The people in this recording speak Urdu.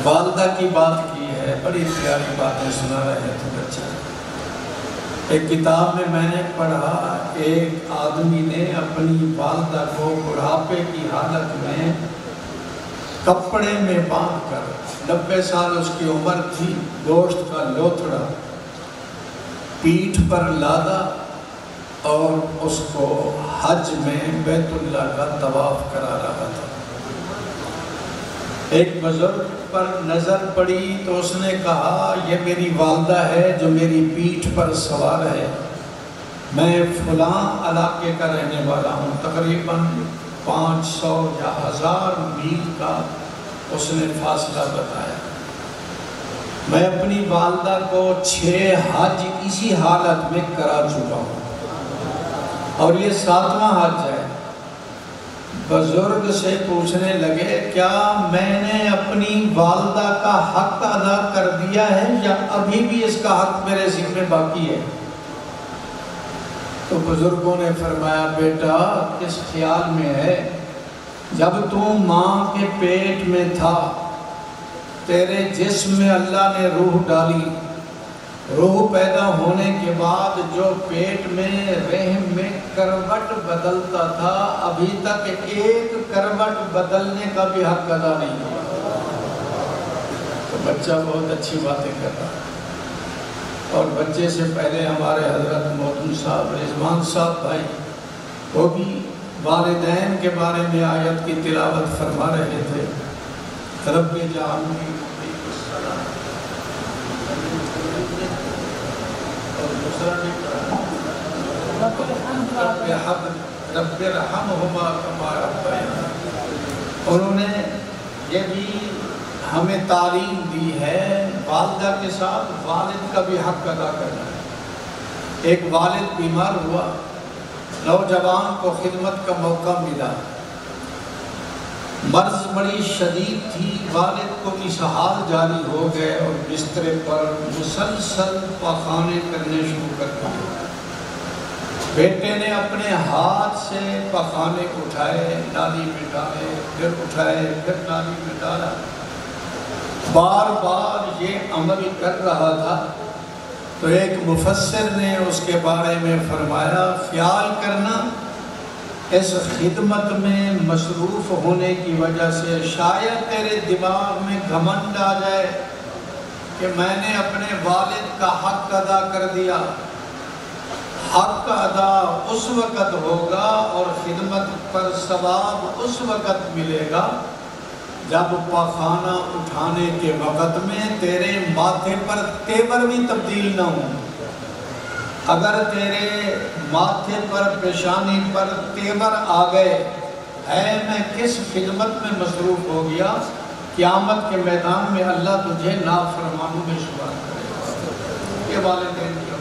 والدہ کی بات کی ہے، بڑی پیاری باتیں سنا رہے تھے بچہ۔ ایک کتاب میں نے پڑھا، ایک آدمی نے اپنی والدہ کو بڑھاپے کی حالت میں کپڑے میں باندھ کر، 90 سال اس کی عمر تھی، گوشت کا لوتھڑا پیٹھ پر لادا اور اس کو حج میں بیت اللہ کا طواف کرا رہا تھا۔ ایک بزرگ پر نظر پڑی تو اس نے کہا، یہ میری والدہ ہے جو میری پیٹھ پر سوار ہے، میں فلاں علاقے کا رہنے والا ہوں۔ تقریباً 500 یا 1000 میل کا اس نے فاصلہ بتایا۔ میں اپنی والدہ کو 6 حج اسی حالت میں کرا چکا ہوں اور یہ 7واں حج ہے۔ بزرگ سے پوچھنے لگے، کیا میں نے اپنی والدہ کا حق ادا کر دیا ہے یا ابھی بھی اس کا حق میرے ذمہ باقی ہے؟ تو بزرگوں نے فرمایا، بیٹا کس خیال میں ہے، جب تو ماں کے پیٹ میں تھا تیرے جسم میں اللہ نے روح ڈالی، روح پیدا ہونے کے بعد جو پیٹ میں رحم میں کروٹ بدلتا تھا، ابھی تک ایک کروٹ بدلنے کا بھی حق ادا نہیں ہوا۔ تو بچہ بہت اچھی باتیں کر رہا ہے، اور بچے سے پہلے ہمارے حضرت محترم صاحب رضوان صاحب بھائی وہ بھی والدین کے بارے میں آیت کی تلاوت فرما رہے تھے۔ رب جعلنی مقیم الصلاۃ اور دوسرا بھی رب ارحمہما کما ربیانی۔ انہوں نے یہ بھی ہمیں تعلیم دی ہے، والدہ کے ساتھ والد کا بھی حق ادا کرنا ہے۔ ایک والد بیمار ہوا، نوجوان کو خدمت کا موقع ملا، مرض بڑی شدید تھی، والد کو اسہال جاری ہو گئے اور بسترے پر مسلسل پخانے کرنے شروع کر دیے۔ بیٹے نے اپنے ہاتھ سے پخانے اٹھائے، نالی میں ڈالے، پھر اٹھائے، پھر نالی میں ڈالا، بار بار یہ عمل کر رہا تھا۔ تو ایک مفسر نے اس کے بارے میں فرمایا، خیال کرنا اس خدمت میں مصروف ہونے کی وجہ سے شاید تیرے دماغ میں گھمنڈ آ جائے کہ میں نے اپنے والد کا حق ادا کر دیا۔ حق ادا اس وقت ہوگا اور خدمت پر ثواب اس وقت ملے گا جب پخانہ اٹھانے کے وقت میں تیرے ماتھے پر تیور بھی تبدیل نہ ہوں۔ اگر تیرے ماتھے پر پیشانی پر تیور آ گئے، ہے میں کس خدمت میں مصروف ہو گیا، قیامت کے میدان میں اللہ تجھے نافرمانوں میں شمار کرے گا۔ یہ والدین کی